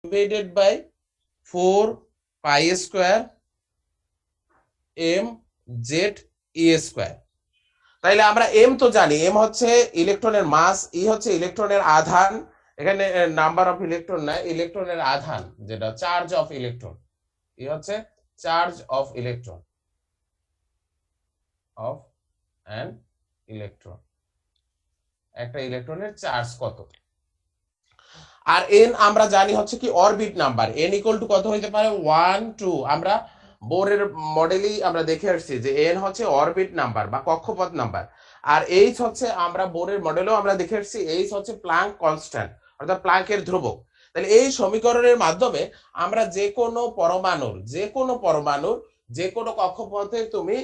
Divided by 4 pi square M Z E square. তাইলে আমরা M তো জানি, এম হচ্ছে ইলেকট্রনের মাস, ই হচ্ছে ইলেকট্রনের আধান, এখানে নাম্বার অফ ইলেকট্রন না, ইলেকট্রনের আধান যেটা চার্জ অফ ইলেকট্রন, ই হচ্ছে charge of electron of an electron, একটা ইলেকট্রনের চার্জ কত। আর এন আমরা জানি হচ্ছে কি orbit number, N equal two কত হইতে পারে 1 2, আমরা বোরের মডেলই আমরা দেখে আসছি যে এন হচ্ছে অরবিট নাম্বার বা কক্ষপথ নাম্বার, আর এইচ হচ্ছে আমরা বোরের মডেলেও আমরা দেখে আসছি এইচ হচ্ছে প্লাঙ্ক কনস্ট্যান্ট অর্থাৎ প্লাঙ্কের ধ্রুবক। তাহলে এই সমীকরণের মাধ্যমে আমরা যে কোনো পরমাণুর যে কোনো কক্ষপথে তুমি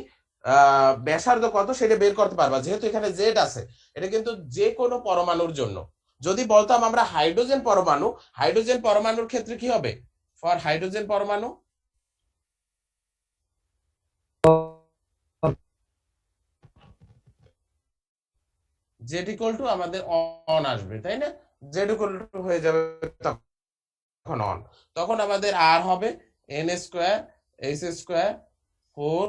ব্যাসার্ধ কত সেটা বের করতে পারবা, যেহেতু এখানে জেড আছে, এটা কিন্তু যে কোনো পরমাণুর জন্য। যদি বলতাম আমরা হাইড্রোজেন পরমাণুর ক্ষেত্রে কি হবে, ফর হাইড্রোজেন পরমাণু জেড ইকুয়াল টু আমাদের অন আসবে, তাই না? জেড ইকুয়াল টু হয়ে যাবে তখন অন, তখন আমাদের আর হবে এন স্কোয়ার এইচ স্কোয়ার 4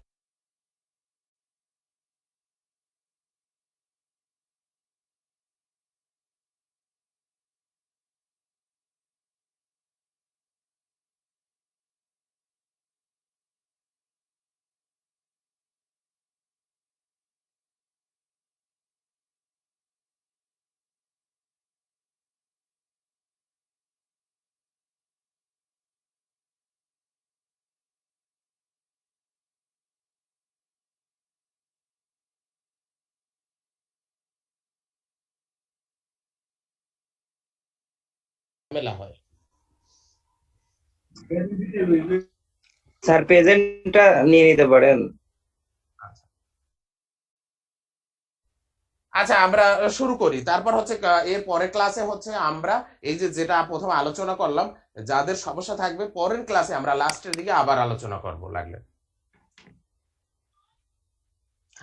মেলা হয়। স্যার প্রেজেন্টটা নিয়ে নিতে পারেন। আচ্ছা আমরা শুরু করি, তারপর হচ্ছে এর পরের ক্লাসে হচ্ছে আমরা এই যে যেটা প্রথমে আলোচনা করলাম, যাদের সমস্যা থাকবে পরের ক্লাসে আমরা লাস্টের দিকে আবার আলোচনা করব লাগলে।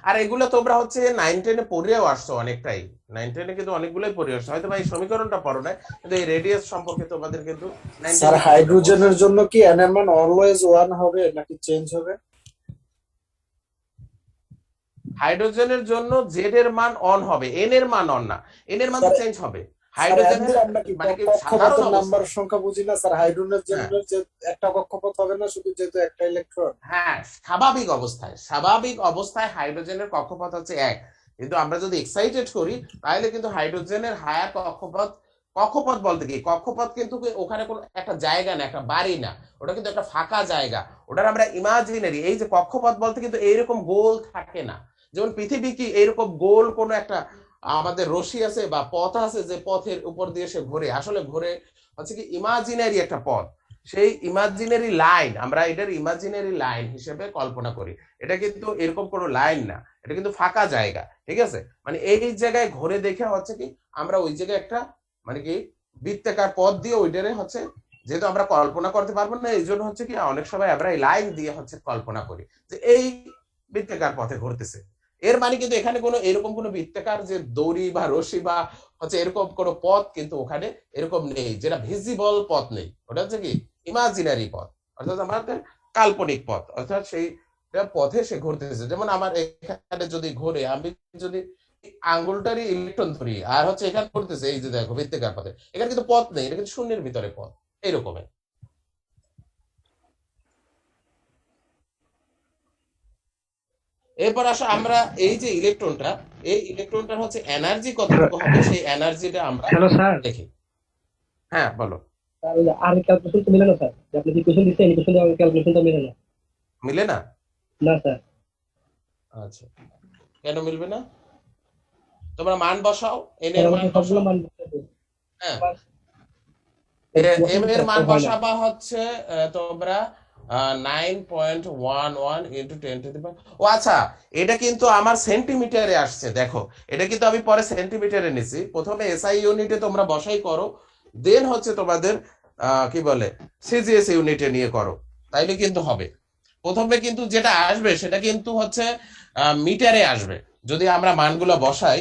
আর এগুলো তোমরা হচ্ছে 9 10-এ পড়েও আসছো অনেকটাই, 9 10-এ কিন্তু অনেকগুলোই পড়ে আসছো, হয়তো ভাই সমীকরণটা পড়ো না, কিন্তু এই রেডিয়াস সম্পর্কে তোমাদের কিন্তু 9 স্যার 10-এ হাইড্রোজেনের জন্য কি n এর মান অলওয়েজ 1 হবে নাকি চেঞ্জ হবে? হাইড্রোজেনের জন্য জেড এর মান অন হবে, এন এর মান অন না, এন এর মান তো স্যার চেঞ্জ হবে। স্যার হাইড্রোজেনের এমনি আমরা কি মানে কি সাধারণ কক্ষপথের অবস্থা, নাম্বার সংখ্যা বুঝি না স্যার? হাইড্রোজেনের হ্যাঁ জন্য যে একটা কক্ষপথ হবে না শুধু, যেহেতু একটা ইলেকট্রন। হ্যাঁ, স্বাভাবিক অবস্থায় হাইড্রোজেনের কক্ষপথ হচ্ছে 1, কিন্তু আমরা যদি এক্সাইটেড করি তাহলে কিন্তু হাইড্রোজেনের হায়ার কক্ষপথ বলতে কি, কক্ষপথ কিন্তু ওখানে কোনো একটা জায়গা না, একটা বাড়ি না, ওটা কিন্তু একটা ফাঁকা জায়গা, ওটার আমরা ইমাজিনারি, এই যে কক্ষপথ বলতে কিন্তু এইরকম গোল থাকে না, যেমন পৃথিবী কি এইরকম গোল কোনো একটা আমাদের রশি আছে বা পথ আছে যে পথের উপর দিয়ে সে ঘুরে, আসলে ঘুরে হচ্ছে কি ইমাজিনারি একটা পথ, সেই ইমাজিনারি লাইন আমরা এটার ইমাজিনারি লাইন হিসেবে কল্পনা করি, এটা কিন্তু এরকম কোনো লাইন না, এটা কিন্তু ফাঁকা জায়গা, ঠিক আছে? মানে এই জায়গায় ঘুরে দেখে হচ্ছে কি আমরা ওই জায়গায় একটা মানে কি বৃত্তাকার পথ দিয়ে ওইটারে হচ্ছে, যেহেতু আমরা কল্পনা করতে পারবো না এই জন্য হচ্ছে কি অনেক সময় আমরা এই লাইন দিয়ে হচ্ছে কল্পনা করি যে এই বৃত্তাকার পথে ঘুরতেছে। এর মানে কিন্তু এখানে কোনো এরকম কোনো বৃত্তাকার যে দড়ি বা রশি বা হচ্ছে এরকম কোনো পথ কিন্তু ওখানে এরকম নেই, যেটা ভিজিবল পথ নেই, ওটা হচ্ছে কি ইমাজিনারি পথ, অর্থাৎ আমাদের কাল্পনিক পথ, অর্থাৎ সেই পথে সে ঘুরতেছে। যেমন আমার এখানে যদি ঘুরে, আমি যদি আঙ্গুলটারই ইলেকট্রন ধরি আর হচ্ছে এখানে ঘুরতেছে, এই যে দেখো বৃত্তাকার পথে, এখানে কিন্তু পথ নেই, এটা কিন্তু শূন্যের ভিতরে পথ, এইরকমের। এরপর আসো আমরা এই যে ইলেকট্রনটা, এই ইলেকট্রনটার হচ্ছে এনার্জি কতটুকু হবে সেই এনার্জিটা আমরা হ্যালো স্যার, দেখি। হ্যাঁ বলো। স্যার ওই যে আর ক্যালকুলেশন তো মিলে না স্যার, যে আপনি যে কোশ্চেন দিচ্ছেন এই কোশ্চেন দিয়ে ক্যালকুলেশনটা মিলে না। মিলে না? না স্যার। আচ্ছা, কেন মিলবে না? তোমরা মান বসাও, এন স্যার এর আমাকে মান সবগুলো বসাও। মান বসাতে হবে। হ্যাঁ, আবার এম এর মান হয় না। বসাবা হচ্ছে তোমরা 9.11 ইন্টু 10 ও আচ্ছা, এটা কিন্তু আমার সেন্টিমিটারে আসছে, দেখো এটা কিন্তু আমি পরে সেন্টিমিটারে নিছি, প্রথমে এসআই ইউনিটে তোমরা বসাই করো, দেন হচ্ছে তোমাদের কি বলে সিজিএস ইউনিটে নিয়ে করো, তাইলে কিন্তু হবে। প্রথমে কিন্তু যেটা আসবে সেটা কিন্তু হচ্ছে মিটারে আসবে, যদি আমরা মানগুলো বসাই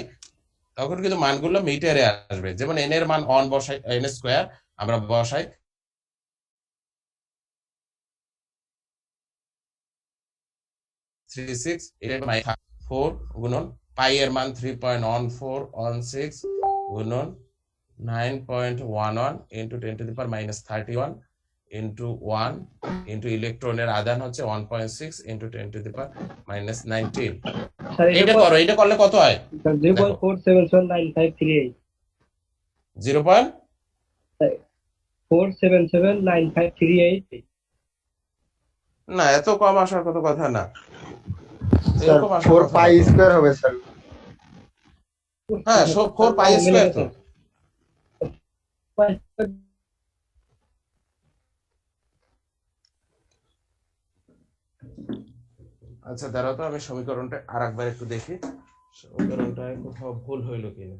তখন কিন্তু মানগুলো মিটারে আসবে, যেমন এন এর মান অন বসাই, এন স্কোয়ার আমরা বসাই 36 এর মান 4 গুণন পাই এর মান 3.1416 গুণন 9.11 into 10 to the power -31 into 1 into ইলেকট্রনের আধান হচ্ছে 1.6 into 10 to the power -19। Sir এটা করো, এটা করলে কত হয়? 0.4779538 4779538 না, এত কম আসার কত কথা না, স্যার এরকম আসার 4 কথা পাই না। স্কয়ার হবে স্যার। হ্যাঁ, 4 পাই স্কয়ার তো। আচ্ছা দাঁড়াও তো, আমি সমীকরণটা আরেকবার একটু দেখি, সমীকরণটা কোথাও ভুল হইলো কিনা।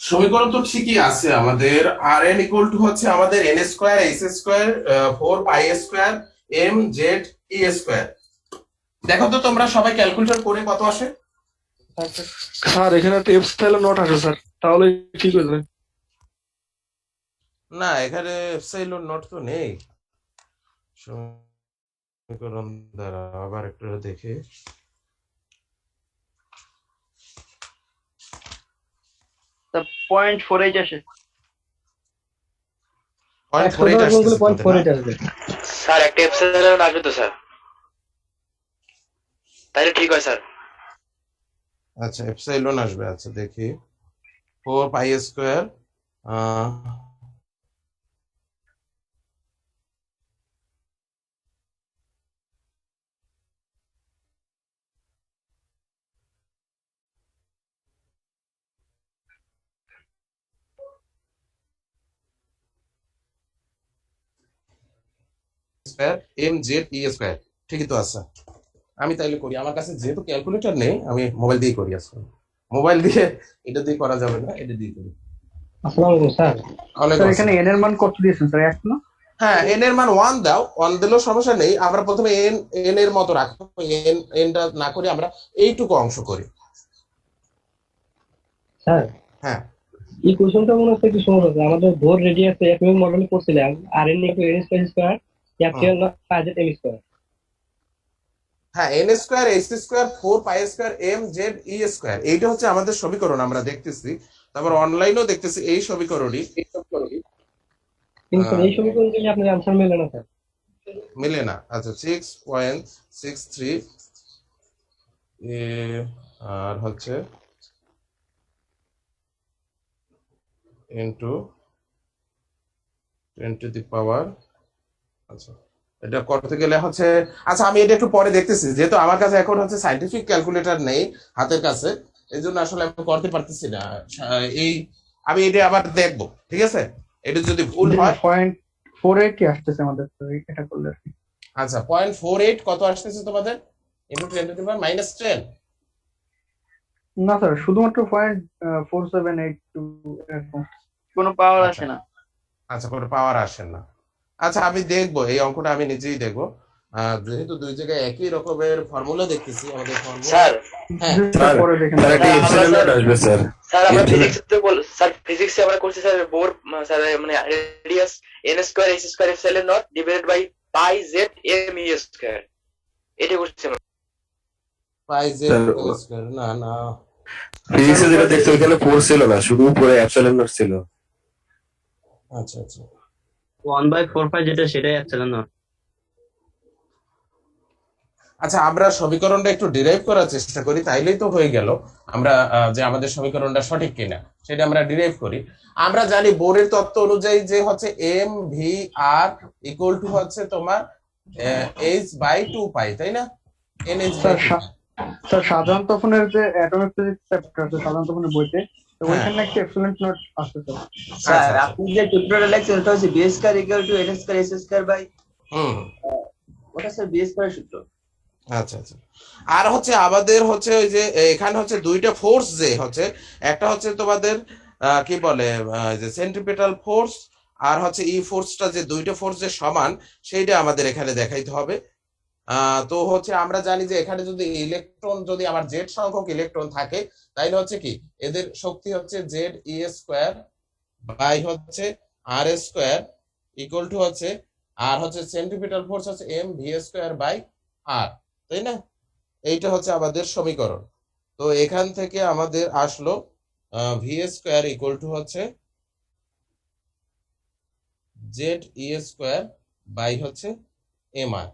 সমীকরণ তো ঠিকই আছে আমাদের। আর এন ইকুয়াল টু হচ্ছে আমাদের N square S square 4 pi square M Z E square. দেখো তো তোমরা সবাই ক্যালকুলেটর করে কত আসে? স্যার এখানে একটা এপসাইলন নট আছে স্যার, তাহলে ঠিক হয়ে যাবে। না, এখানে এপসাইলন নট তো নেই সমীকরণ দ্বারা। আবার একটু দেখি, স্যার 0.48 আসে। 0.48 আসতেছে তোমাদের, না? 0.48 আসবে। স্যার একটা এপসাইলন আসবে তো স্যার, তাহলে ঠিক হয় স্যার। আচ্ছা, এপসাইলন আসবে। আচ্ছা দেখি, 4 pi square square M Z E square, ঠিকই তো আছে। আমি তাইলে করি, আমার কাছে যেহেতু ক্যালকুলেটর নেই, আমি মোবাইল দিয়ে করি আজকে। মোবাইল দিয়ে এটা দিয়ে করা যাবে না, এটা দিয়ে করি। আসসালামু আলাইকুম স্যার। ওয়ালাইকুম এখানে আসসালাম। এন এর মান কত দিয়েছেন স্যার? 1 না? হ্যাঁ, এন এর মান 1 দাও, 1 দিলেও সমস্যা নেই। আমরা প্রথমে এন এন এর মতো রাখবো, এনটা না করে আমরা এইটুকু অংশ করি। স্যার হ্যাঁ এই কোশ্চেনটা মনে হচ্ছে একটু সমস্যা আছে। আমাদের ভোর রেডিয়াসে এফএম মডেলে করছিলাম R N equal N square square capital naught পাজেট এম স্কয়ার। হ্যাঁ, N square S square 4 pi square M Z E square, এইটা হচ্ছে আমাদের সমীকরণ আমরা দেখতেছি। তারপর অনলাইনেও দেখতেছি এই সমীকরণই। কিন্তু এই সমীকরণ থেকে আপনার আনসার মেলে না স্যার। মিলে না। আচ্ছা, 6.63 আর হচ্ছে ইন্টু 10 টু দি পাওয়ার। আচ্ছা, এটা করতে গেলে হচ্ছে, আচ্ছা আমি এটা একটু পরে দেখতেছি, যেহেতু আমার কাছে এখন হচ্ছে সাইন্টিফিক ক্যালকুলেটর নেই হাতের কাছে, এই জন্য আসলে আমি করতে পারতেছি না। এই আমি এটা আবার দেখবো, ঠিক আছে? এটা যদি ভুল হয়। 0.48 আসতেছে আমাদের, তো এটা করলে আর কি। আচ্ছা, 0.48 কত আসতেছে তোমাদের? ইন্টু 10 টু দি পাওয়ার -10। না স্যার, শুধুমাত্র 0.4782 এরকম। কোনো পাওয়ার আচ্ছা আসে না। আচ্ছা, কোনো পাওয়ার আসে না। আচ্ছা, আমি দেখবো এই অঙ্কটা, আমি নিজেই দেখবো। যেহেতু দুই জায়গায় একই রকমের ফর্মুলা দেখতেছি, আমাদের ফর্মুলা। স্যার হ্যাঁ স্যার পরে দেখেন। স্যার একটা এপসাইলন নট আসবে স্যার। স্যার আমরা ফিজিক্সে স্যার ফিজিক্সে আমরা করছি স্যার বোর স্যার মানে radius N square S square epsilon not divided by pi Z M E square, এটা করছি আমরা। পাই জেড স্যার, স্কয়ার, না না। ফিজিক্সে যেটা দেখছো ওখানে 4 ছিল না, শুধু উপরে অ্যাপসিলন নট ছিল। আচ্ছা আচ্ছা, 1/4 যেটা সেটাই এপসাইলন নট। আচ্ছা আমরা সমীকরণটা একটু ডিরাইভ করার চেষ্টা করি, তাইলেই তো হয়ে গেল। আমরা যে আমাদের সমীকরণটা সঠিক কিনা সেটা আমরা ডিরাইভ করি। আমরা জানি বোরের তত্ত্ব অনুযায়ী যে হচ্ছে M V R equal to হচ্ছে তোমার এইচ বাই 2 পাই, তাই না? N H by sir sir সাধারণ তফনের যে অ্যাটমিক ফিজিক্স চ্যাপ্টার আছে সাধারণ তফনের বইতে, তো হ্যাঁ। ওইখানে একটা এপসিলন নট আসছে স্যার। স্যার আচ্ছা, আপনি যে সূত্রটা লিখছেন ওটা হচ্ছে B square equal to N square S square by hmm. ওটা স্যার বি স্কয়ার সূত্র। আচ্ছা আচ্ছা। আর হচ্ছে আমাদের হচ্ছে ওই যে এখানে হচ্ছে দুইটা ফোর্স যে হচ্ছে, একটা হচ্ছে তোমাদের কি বলে যে সেন্ট্রিপেটাল ফোর্স, আর হচ্ছে ই ফোর্সটা, যে দুইটা ফোর্স যে সমান সেইটা আমাদের এখানে দেখাইতে হবে। তো হচ্ছে আমরা জানি যে এখানে যদি ইলেকট্রন, যদি আমার জেড সংখ্যক ইলেকট্রন থাকে, তাইলে হচ্ছে কি এদের শক্তি হচ্ছে জেড ই স্কোয়ার বাই হচ্ছে আর স্কোয়ার ইকুয়াল টু হচ্ছে, আর হচ্ছে সেন্ট্রিপিটাল ফোর্স হচ্ছে এম ভি স্কোয়ার বাই আর, তাই না? এইটা হচ্ছে আমাদের সমীকরণ। তো এখান থেকে আমাদের আসলো ভি স্কোয়ার ইকুয়াল টু হচ্ছে জেড ই স্কোয়ার বাই হচ্ছে এম আর।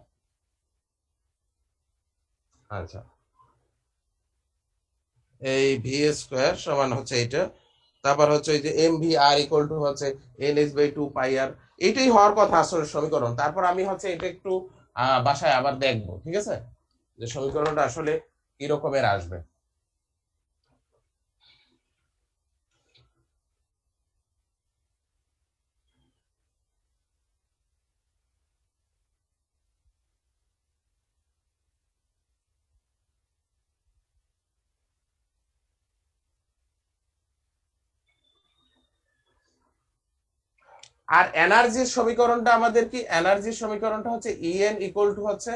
আচ্ছা, এই ভি স্কোয়ার সমান হচ্ছে এইটা, তারপর হচ্ছে এই যে M V R equal to হচ্ছে N S by 2 pi R. এইটাই হওয়ার কথা আসলে সমীকরণ। তারপর আমি হচ্ছে এটা একটু বাসায় আবার দেখবো, ঠিক আছে, যে সমীকরণটা আসলে কি রকমের আসবে। আর এনার্জির সমীকরণটা আমাদের কি, এনার্জির সমীকরণটা হচ্ছে ইএন ইকুয়াল টু হচ্ছে,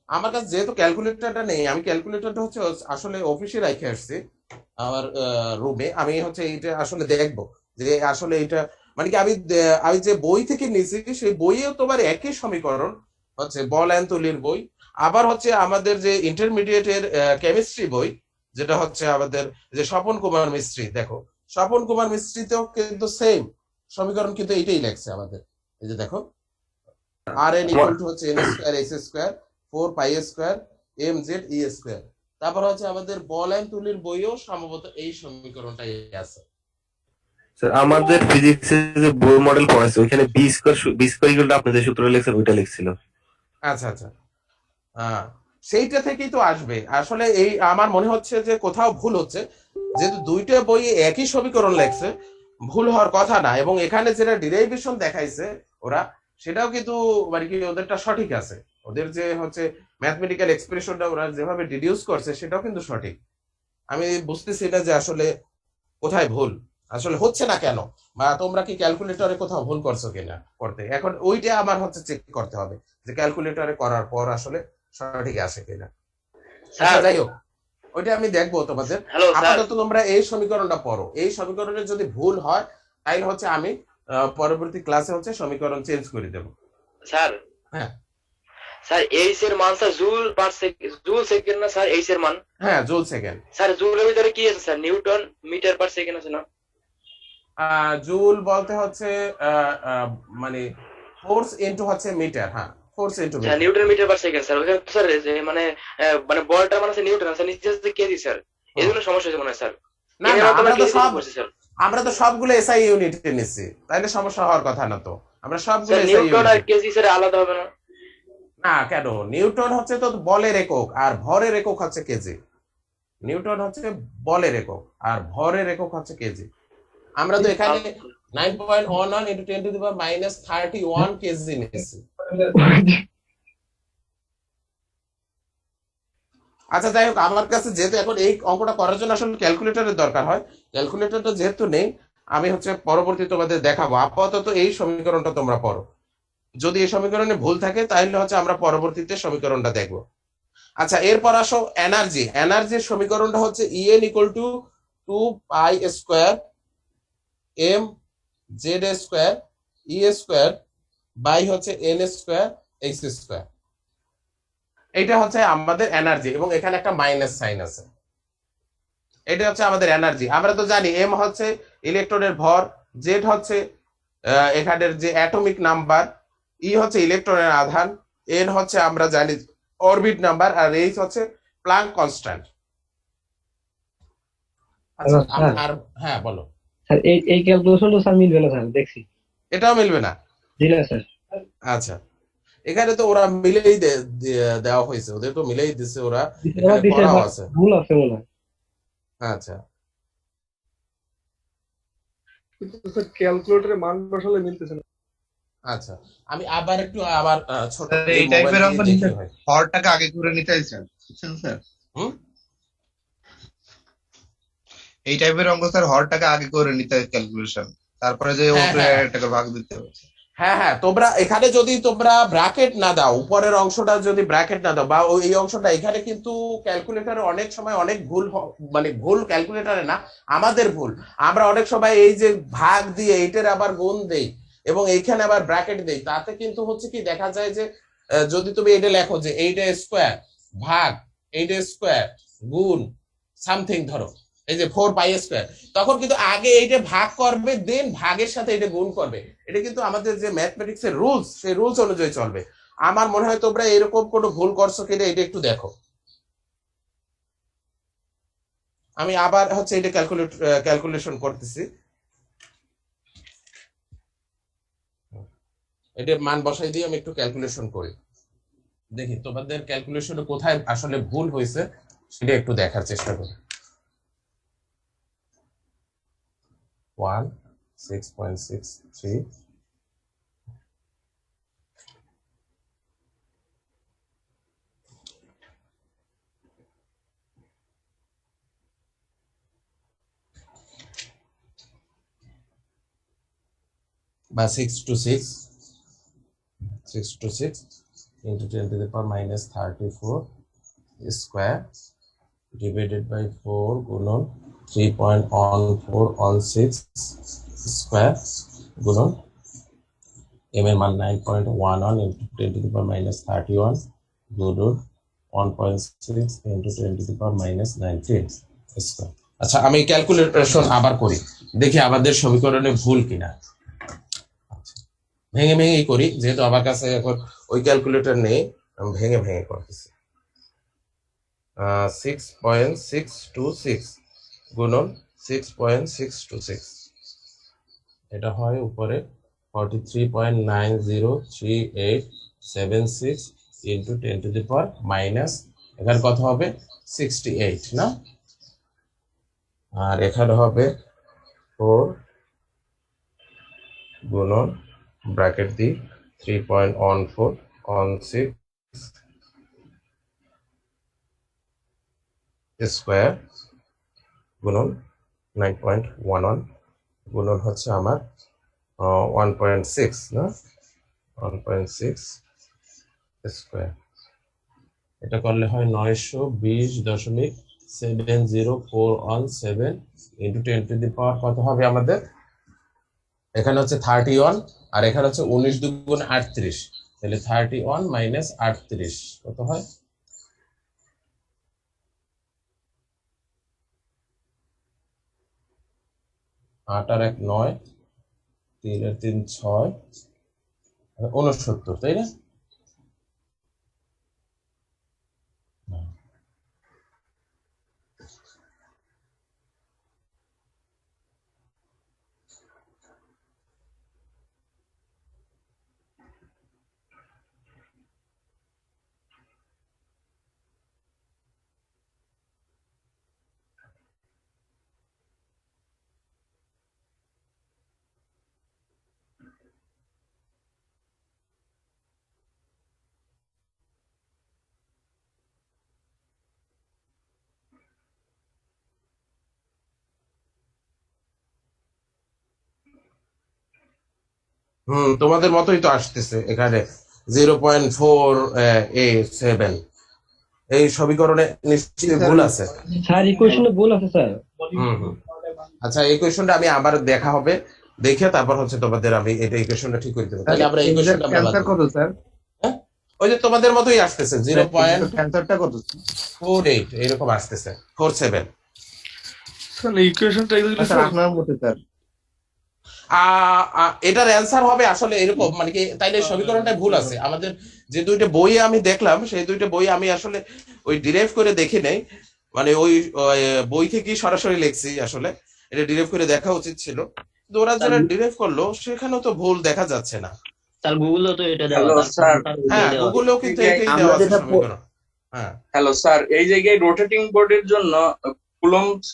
আমার কাছে যেহেতু ক্যালকুলেটরটা নেই, আমি ক্যালকুলেটরটা হচ্ছে আসলে অফিসে রেখে আসছি আমার রুমে। আমি হচ্ছে এইটা আসলে দেখবো যে আসলে এটা মানে কি, আমি যে বই থেকে নিয়েছি সেই বইয়েও তোমার একই সমীকরণ হচ্ছে, বল অ্যান্ড তুলির বই, আবার হচ্ছে আমাদের যে ইন্টারমিডিয়েটের কেমিস্ট্রি বই, যেটা হচ্ছে আমাদের যে স্বপন কুমার মিস্ত্রি, দেখো স্বপন কুমার মিস্ত্রিতেও কিন্তু সেম সমীকরণ কিন্তু এইটাই লেখছে আমাদের। এই যে দেখো, আর এন ইকুয়াল টু হচ্ছে N square S square 4 pi square M Z E square. তারপর হচ্ছে আমাদের বল অ্যান্ড তুলির বইও সম্ভবত এই সমীকরণটাই আছে। স্যার আমাদের ফিজিক্সে যে বোর মডেল পড়াইছে ওইখানে বি স্কয়ার ইকুয়াল টু আপনি যে সূত্র লিখছেন ওইটা লিখছিল। আচ্ছা আচ্ছা, সেইটা থেকেই তো আসবে আসলে। এই আমার মনে হচ্ছে যে কোথাও ভুল হচ্ছে, যেহেতু দুইটা বই একই সমীকরণ লেখছে, ভুল হওয়ার কথা না। এবং এখানে যেটা ডিরাইভেশন দেখাইছে ওরা, সেটাও কিন্তু মানে কি ওদেরটা সঠিক আছে। ওদের যে হচ্ছে ম্যাথমেটিক্যাল এক্সপ্রেশনটা ওরা যেভাবে ডিডিউস করছে সেটাও কিন্তু সঠিক। আমি বুঝতেছি না যে আসলে কোথায় ভুল আসলে হচ্ছে না কেন, বা তোমরা কি ক্যালকুলেটরে কোথাও ভুল করছো কিনা করতে। এখন ওইটা আমার হচ্ছে চেক করতে হবে যে ক্যালকুলেটরে করার পর আসলে সঠিক আসে কিনা। আচ্ছা, যাই হোক, ওইটা আমি দেখবো তোমাদের। Hello sir. আপাতত তোমরা এই সমীকরণটা পড়ো। এই সমীকরণে যদি ভুল হয় তাহলে হচ্ছে আমি পরবর্তী ক্লাসে হচ্ছে সমীকরণ চেঞ্জ করে দেবো। স্যার হ্যাঁ স্যার এইচ এর মান sir joule per second, joule second না স্যার এইচ এর মান? হ্যাঁ, জুল সেকেন্ড। স্যার জুলের ভিতরে কি আছে sir? Newton meter per second আছে না? জুল বলতে হচ্ছে মানে ফোর্স ইনটু হচ্ছে মিটার। হ্যাঁ, force into sir meter. Newton meter per second sir. ওখানে তো স্যার যে মানে বলটার মানে আছে নিউটন, স্যার নিচে আছে কেজি স্যার। এই জন্য সমস্যা হচ্ছে মনে হয় স্যার। না এর না, মাধ্যমে আমরা তো কেজি সব করছি স্যার। আমরা তো সবগুলো এসআই ইউনিটে নিচ্ছি, তাইলে সমস্যা হওয়ার কথা না তো। আমরা সবগুলো স্যার এসআই নিউটন আর ইউনিট। কেজি স্যার আলাদা হবে না? না, কেন? নিউটন হচ্ছে তো বলের একক, আর ভরের একক হচ্ছে কেজি। নিউটন হচ্ছে বলের একক, আর ভরের একক হচ্ছে কেজি। আমরা তো এখানে 9.11 into 10 to the power minus 31 KG নিচ্ছি। আচ্ছা, যাই হোক, আমার কাছে যেহেতু এখন এই অঙ্কটা করার জন্য আসলে ক্যালকুলেটরের দরকার হয়, ক্যালকুলেটরটা যেহেতু নেই, আমি হচ্ছে পরবর্তী তোমাদের দেখাবো। আপাতত এই সমীকরণটা তোমরা পড়ো। যদি এই সমীকরণে ভুল থাকে তাহলে হচ্ছে আমরা পরবর্তীতে সমীকরণটা দেখবো। আচ্ছা, এরপর আসো এনার্জি। এনার্জির সমীকরণটা হচ্ছে E N equal to 2 pi square M Z square E square by হচ্ছে এন স্কোয়ার এইচ স্কোয়ার। এইটা হচ্ছে আমাদের এনার্জি, এবং এখানে একটা মাইনাস সাইন আছে। এটা হচ্ছে আমাদের এনার্জি। আমরা তো জানি এম হচ্ছে ইলেকট্রনের ভর, জেড হচ্ছে এখানের যে অ্যাটমিক নাম্বার, ই হচ্ছে ইলেকট্রনের আধান, এন হচ্ছে আমরা জানি অরবিট নাম্বার, আর এইচ হচ্ছে প্লাঙ্ক কনস্ট্যান্ট। আচ্ছা, আর হ্যাঁ বলো। স্যার এই ক্যালকুলেশনটা স্যার মিলবে না স্যার, দেখছি। এটাও মিলবে না? জি না স্যার। আচ্ছা, এখানে তো ওরা মিলেই দেওয়া হয়েছে, ওদের তো মিলেই দিছে ওরা, এখানে করাও আছে। ভুল আছে মনে হয়। আচ্ছা, কিন্তু স্যার ক্যালকুলেটরে মান বসালে মিলতেছে না। আচ্ছা, আমি আবার একটু আবার ছোট স্যার করে এই মোবাইল টাইপের দিয়ে অঙ্ক দেখি নিতে হয়। হরটাকে আগে করে নিতে হয় স্যার, বুঝছেন স্যার? হুম? এই টাইপের অঙ্ক স্যার হরটাকে আগে করে নিতে হয় ক্যালকুলেশন, তারপরে যে হ্যাঁ, উপরে হ্যাঁ, একটা করে ভাগ দিতে হবে। হ্যাঁ, হ্যাঁ, তোমরা এখানে যদি তোমরা ব্র্যাকেট না দাও, উপরের অংশটা যদি ব্র্যাকেট না দাও বা এই অংশটা, এখানে কিন্তু ক্যালকুলেটরে অনেক সময় অনেক ভুল মানে ভুল ক্যালকুলেটরে না, আমাদের ভুল। আমরা অনেক সময় এই যে ভাগ দিয়ে এইটার আবার গুণ দেই এবং এইখানে আবার ব্র্যাকেট দেই, তাতে কিন্তু হচ্ছে কি দেখা যায় যে যদি তুমি এটা লেখো যে 8a² ভাগ 8a² গুণ সামথিং, ধরো এই যে 4πa², তখন কিন্তু আগে এইটা ভাগ করবে, দেন ভাগের সাথে এটা গুণ করবে। এটা কিন্তু আমাদের যে ম্যাথমেটিক্স এর রুলস, সেই রুলস অনুযায়ী চলবে। আমার মনে হয় তোমরা এরকম কোনো ভুল করছো কিনা এটা একটু দেখো। আমি আবার হচ্ছে এটা ক্যালকুলেশন করতেছি, এটা মান বসাই দিয়ে আমি একটু ক্যালকুলেশন করি, দেখি তোমাদের ক্যালকুলেশনে কোথায় আসলে ভুল হয়েছে সেটা একটু দেখার চেষ্টা করি। 1 6.63 বা 6 to 6 into 10 to the power minus 34 square divided by 4 গুণন 3.1416 স্কয়ার গুণন m এর মান 9.11 into 10 to the power minus 31 গুণন 1.6 into 10 to the power minus 19 square. আচ্ছা, আমি ক্যালকুলেশন আবার করি, দেখি আমাদের সমীকরণে ভুল কিনা। ভেঙে ভেঙেই করি, যেহেতু আমার কাছে এখন ওই ক্যালকুলেটর নেই, আমি ভেঙে ভেঙে করতেছি। 6.626 গুণন 6.626, এটা হয় উপরে 43.903876 into 10 to the power minus, এখানে কত হবে 68 না, আর এখানে হবে 4 গুণন ব্র্যাকেট দি 3.1416 স্কয়ার গুণন 9.11 গুণন হচ্ছে আমার 1.6 না, 1.6 স্কয়ার। এটা করলে হয় 920.70417 ইন্টু 10 to the power কত হবে আমাদের, এখানে হচ্ছে 31 আর এখানে হচ্ছে 19 দুগুণ 38, তাহলে 31 মাইনাস 38 কত হয়, আট আর 1 9, 3 আর 3 6, 69, তাই না? তোমাদের মতোই তো আসতেছে এখানে 0.487, এই সমীকরণে নিশ্চয়ই ভুল আছে। স্যার ইকুয়েশনে ভুল আছে স্যার। আচ্ছা, এই কোয়েশ্চনটা আমি আবার দেখা হবে, দেখে তারপর হচ্ছে তোমাদের আমি এটা ইকুয়েশনটা ঠিক করে দেবো। তাহলে আমরা এই কোয়েশ্চনটা ক্যান্সার কত স্যার? ওই যে তোমাদের মতোই আসতেছে ক্যান্সারটা কত? 0.48 এরকম আসতেছে, 47। স্যার ইকুয়েশনটা এক্স্যাক্টলি স্যার আপনার মতে স্যার এটার অ্যান্সার হবে আসলে এরকম, মানে কি তাইলে সমীকরণটা ভুল আছে। আমাদের যে দুইটা বই আমি দেখলাম, সেই দুইটা বই আমি আসলে ওই ডিরাইভ করে দেখি নাই, মানে ওই বই থেকে সরাসরি লিখছি। আসলে এটা ডিরাইভ করে দেখা উচিত ছিল, কিন্তু ওরা যারা ডিরাইভ করলো সেখানেও তো ভুল দেখা যাচ্ছে না। স্যার গুগলও তো এটা দেওয়া, হ্যালো স্যার, হ্যাঁ, গুগলেও কিন্তু এটাই দেওয়া আছে সমীকরণ। হ্যাঁ, হ্যালো স্যার, এই জায়গায় রোটেটিং বোর্ডের জন্য coulombs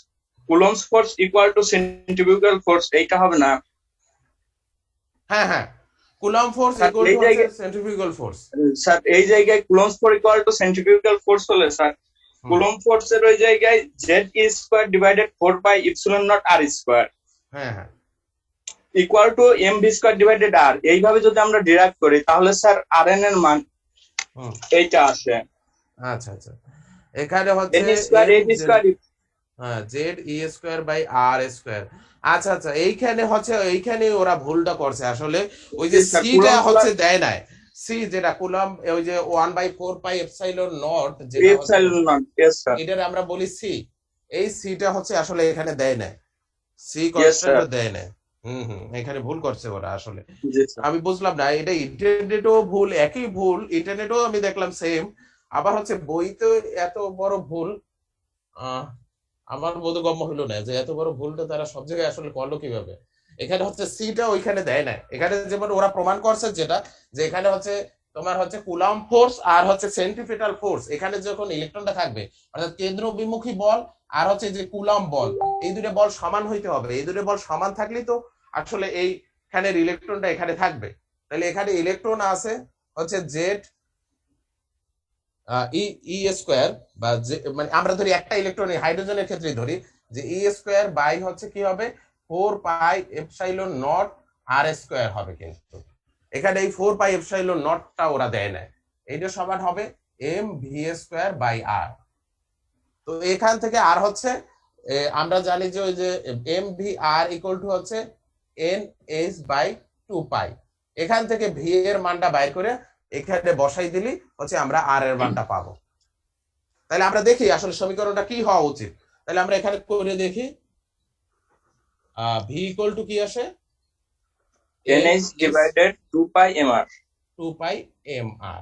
coulombs force equal to centrifugal force, এইটা হবে না হ্যাঁ হ্যাঁ, কুলম ফোর্স স্যার? ইকুয়াল এই টু হচ্ছে জায়গায় সেন্ট্রিফিউগাল ফোর্স। স্যার এই জায়গায় coulombs force equal to centrifugal force হলে স্যার কুলম্ব ফোর্স এর ওই জায়গায় Z E square divided 4 pi epsilon naught R square হ্যাঁ হ্যাঁ, equal to M V square divided R, এইভাবে যদি আমরা ডিরাইভ করি তাহলে স্যার আর এন এর মান হুম, এইটা আসে আচ্ছা আচ্ছা, এখানে হচ্ছে N square m N square. হ্যাঁ Z E square by R square. আচ্ছা আচ্ছা, এইখানে হচ্ছে এইখানে ওরা ভুলটা করছে আসলে, ওই যে স্যার, সিটা কুলম্ব হচ্ছে দেয় নাই, সি যেটা কুলম, ওই যে 1/4 পাই এপসাইলন নট যেটা হচ্ছে এপসিলন নট, यस স্যার। এটার আমরা বলি সি, এই সিটা হচ্ছে আসলে এখানে দেয় নাই, সি Yes, কনস্ট্যান্ট sir. দেয় নাই। এখানে ভুল করছে ওরা আসলে, জি স্যার। আমি বুঝলাম না, এটা ইন্টারনেটও ভুল, একই ভুল, ইন্টারনেটও আমি দেখলাম সেম, আবার হচ্ছে বইতে এত বড় ভুল। আহ আমার বোধগম্য হলো না যে এত বড় ভুলটা তারা সব জায়গায় আসলে করলো কিভাবে। এখানে হচ্ছে সিটা ওইখানে দেয় না, এখানে যেমন ওরা প্রমাণ করছে যেটা, যে এখানে হচ্ছে তোমার হচ্ছে কুলাম ফোর্স আর হচ্ছে সেন্ট্রিপিটাল ফোর্স, এখানে যখন ইলেকট্রনটা থাকবে অর্থাৎ কেন্দ্র বিমুখী বল আর হচ্ছে যে কুলাম বল, এই দুটো বল সমান হইতে হবে, এই দুটো বল সমান থাকলেই তো আসলে এইখানের ইলেকট্রনটা এখানে থাকবে। তাহলে এখানে ইলেকট্রন আছে হচ্ছে জেড ই ই স্কোয়ার, বা মানে আমরা ধরি একটা ইলেকট্রন হাইড্রোজেনের ক্ষেত্রে ধরি যে ই স্কোয়ার বাই হচ্ছে কি হবে 4 pi epsilon not R square হবে, কিন্তু এখানে এই 4 পাই এপসাইলন নটটা ওরা দেয় না, এইটা সমান হবে এম ভি স্কোয়ার বাই আর। তো এখান থেকে আর হচ্ছে আমরা জানি যে ওই যে M V R equal to হচ্ছে এন এস বাই 2 পাই, এখান থেকে ভি এর মানটা বাইর করে এখানে বসাই দিলি হচ্ছে আমরা আর এর মানটা পাবো। তাহলে আমরা দেখি আসলে সমীকরণটা কি হওয়া উচিত, তাহলে আমরা এখানে করে দেখি ভি ইকুয়াল টু কি আসে, N S divided 2 pi M R. 2 pi M R,